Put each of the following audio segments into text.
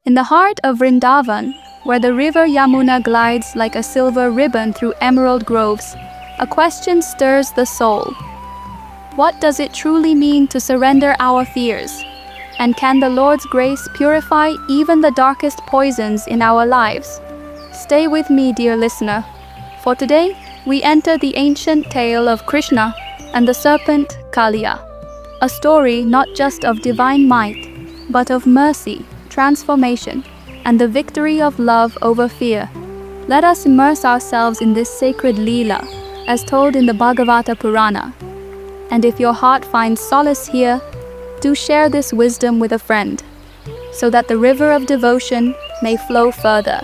In the heart of Vrindavan, where the river Yamuna glides like a silver ribbon through emerald groves, a question stirs the soul. What does it truly mean to surrender our fears? And can the Lord's grace purify even the darkest poisons in our lives? Stay with me, dear listener, for today we enter the ancient tale of Krishna and the Serpent Kaliya, a story not just of divine might, but of mercy, transformation, and the victory of love over fear. Let us immerse ourselves in this sacred Leela, as told in the Bhagavata Purana. And if your heart finds solace here, do share this wisdom with a friend, so that the river of devotion may flow further.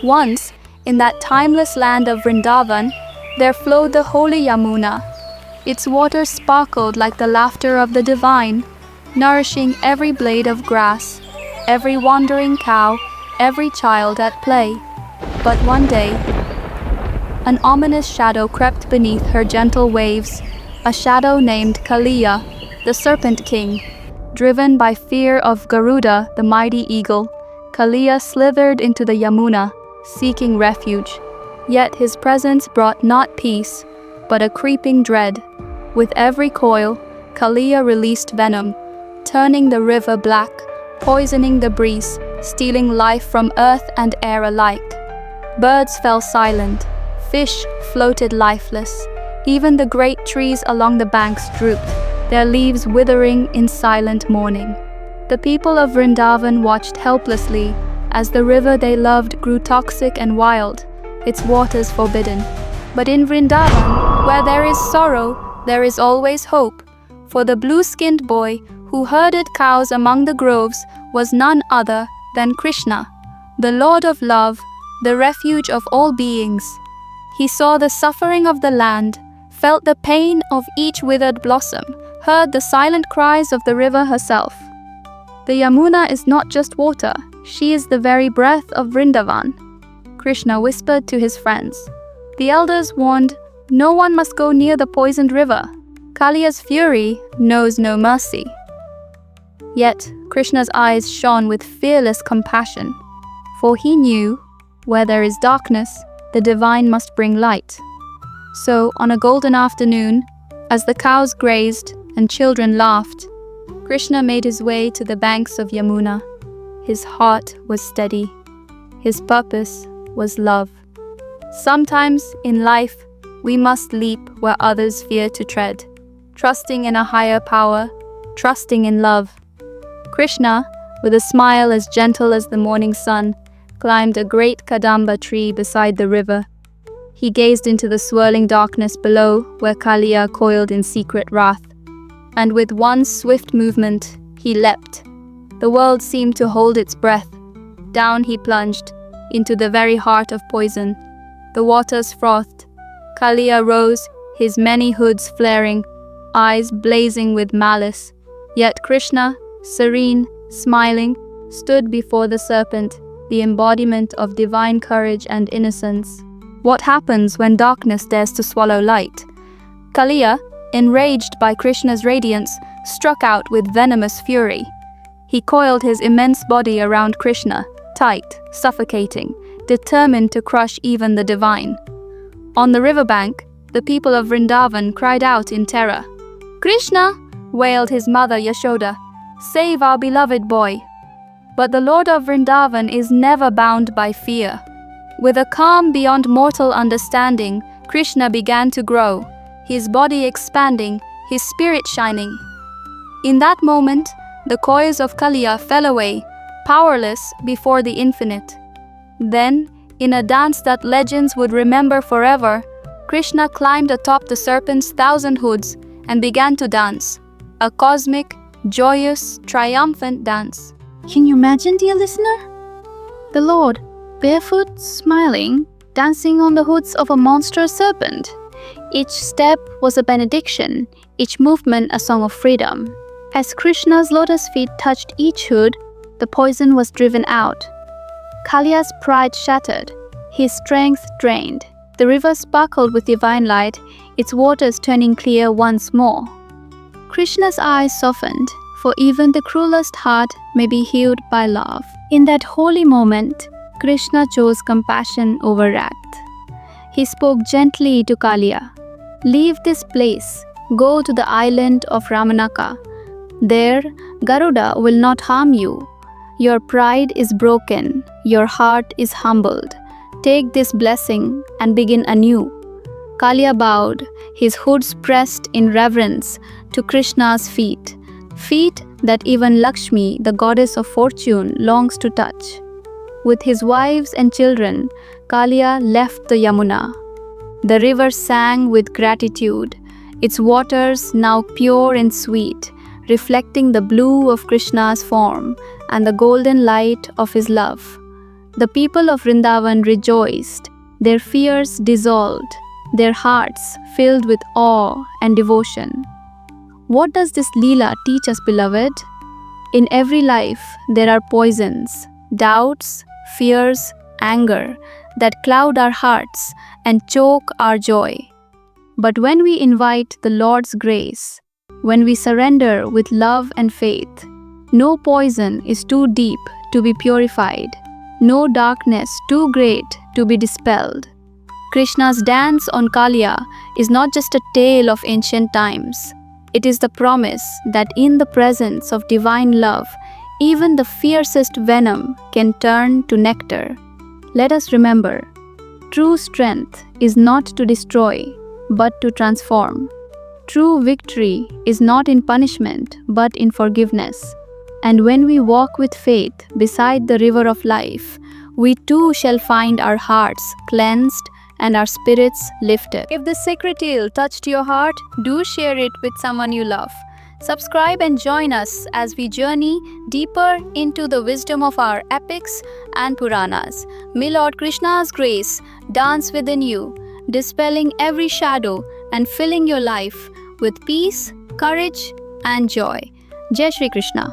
Once, in that timeless land of Vrindavan, there flowed the holy Yamuna. Its waters sparkled like the laughter of the divine, nourishing every blade of grass, every wandering cow, every child at play. But one day, an ominous shadow crept beneath her gentle waves, a shadow named Kaliya, the Serpent King. Driven by fear of Garuda, the mighty eagle, Kaliya slithered into the Yamuna, seeking refuge. Yet his presence brought not peace, but a creeping dread. With every coil, Kaliya released venom, turning the river black, poisoning the breeze, stealing life from earth and air alike. Birds fell silent, fish floated lifeless, even the great trees along the banks drooped, their leaves withering in silent mourning. The people of Vrindavan watched helplessly as the river they loved grew toxic and wild, its waters forbidden. But in Vrindavan, where there is sorrow, there is always hope, for the blue-skinned boy who herded cows among the groves was none other than Krishna, the Lord of love, the refuge of all beings. He saw the suffering of the land, felt the pain of each withered blossom, heard the silent cries of the river herself. The Yamuna is not just water, she is the very breath of Vrindavan, Krishna whispered to his friends. The elders warned, no one must go near the poisoned river. Kaliya's fury knows no mercy. Yet Krishna's eyes shone with fearless compassion, for he knew, where there is darkness, the divine must bring light. So, on a golden afternoon, as the cows grazed and children laughed, Krishna made his way to the banks of Yamuna. His heart was steady. His purpose was love. Sometimes in life, we must leap where others fear to tread, trusting in a higher power, trusting in love. Krishna, with a smile as gentle as the morning sun, climbed a great kadamba tree beside the river. He gazed into the swirling darkness below where Kaliya coiled in secret wrath. And with one swift movement, he leapt. The world seemed to hold its breath. Down he plunged, into the very heart of poison. The waters frothed. Kaliya rose, his many hoods flaring, eyes blazing with malice. Yet Krishna, serene, smiling, stood before the serpent, the embodiment of divine courage and innocence. What happens when darkness dares to swallow light? Kaliya, enraged by Krishna's radiance, struck out with venomous fury. He coiled his immense body around Krishna, tight, suffocating, determined to crush even the divine. On the riverbank, the people of Vrindavan cried out in terror. "Krishna!" wailed his mother Yashoda. "Save our beloved boy." But the Lord of Vrindavan is never bound by fear. With a calm beyond mortal understanding, Krishna began to grow, his body expanding, his spirit shining. In that moment, the coils of Kaliya fell away, powerless before the infinite. Then, in a dance that legends would remember forever, Krishna climbed atop the serpent's 1,000 hoods and began to dance, a cosmic, joyous, triumphant dance. Can you imagine, dear listener? The Lord, barefoot, smiling, dancing on the hoods of a monstrous serpent. Each step was a benediction, each movement a song of freedom. As Krishna's lotus feet touched each hood, the poison was driven out. Kaliya's pride shattered, his strength drained. The river sparkled with divine light, its waters turning clear once more. Krishna's eyes softened, for even the cruelest heart may be healed by love. In that holy moment, Krishna chose compassion over wrath. He spoke gently to Kaliya, "Leave this place, go to the island of Ramanaka. There, Garuda will not harm you. Your pride is broken, your heart is humbled. Take this blessing and begin anew." Kaliya bowed, his hoods pressed in reverence to Krishna's feet, feet that even Lakshmi, the goddess of fortune, longs to touch. With his wives and children, Kaliya left the Yamuna. The river sang with gratitude, its waters now pure and sweet, reflecting the blue of Krishna's form and the golden light of his love. The people of Vrindavan rejoiced, their fears dissolved, their hearts filled with awe and devotion. What does this Leela teach us, beloved? In every life, there are poisons, doubts, fears, anger that cloud our hearts and choke our joy. But when we invite the Lord's grace, when we surrender with love and faith, no poison is too deep to be purified, no darkness too great to be dispelled. Krishna's dance on Kaliya is not just a tale of ancient times. It is the promise that in the presence of divine love, even the fiercest venom can turn to nectar. Let us remember, true strength is not to destroy, but to transform. True victory is not in punishment, but in forgiveness. And when we walk with faith beside the river of life, we too shall find our hearts cleansed and our spirits lifted. If this sacred tale touched your heart, do share it with someone you love. Subscribe and join us as we journey deeper into the wisdom of our epics and Puranas. May Lord Krishna's grace dance within you, dispelling every shadow and filling your life with peace, courage, and joy. Jai Shri Krishna.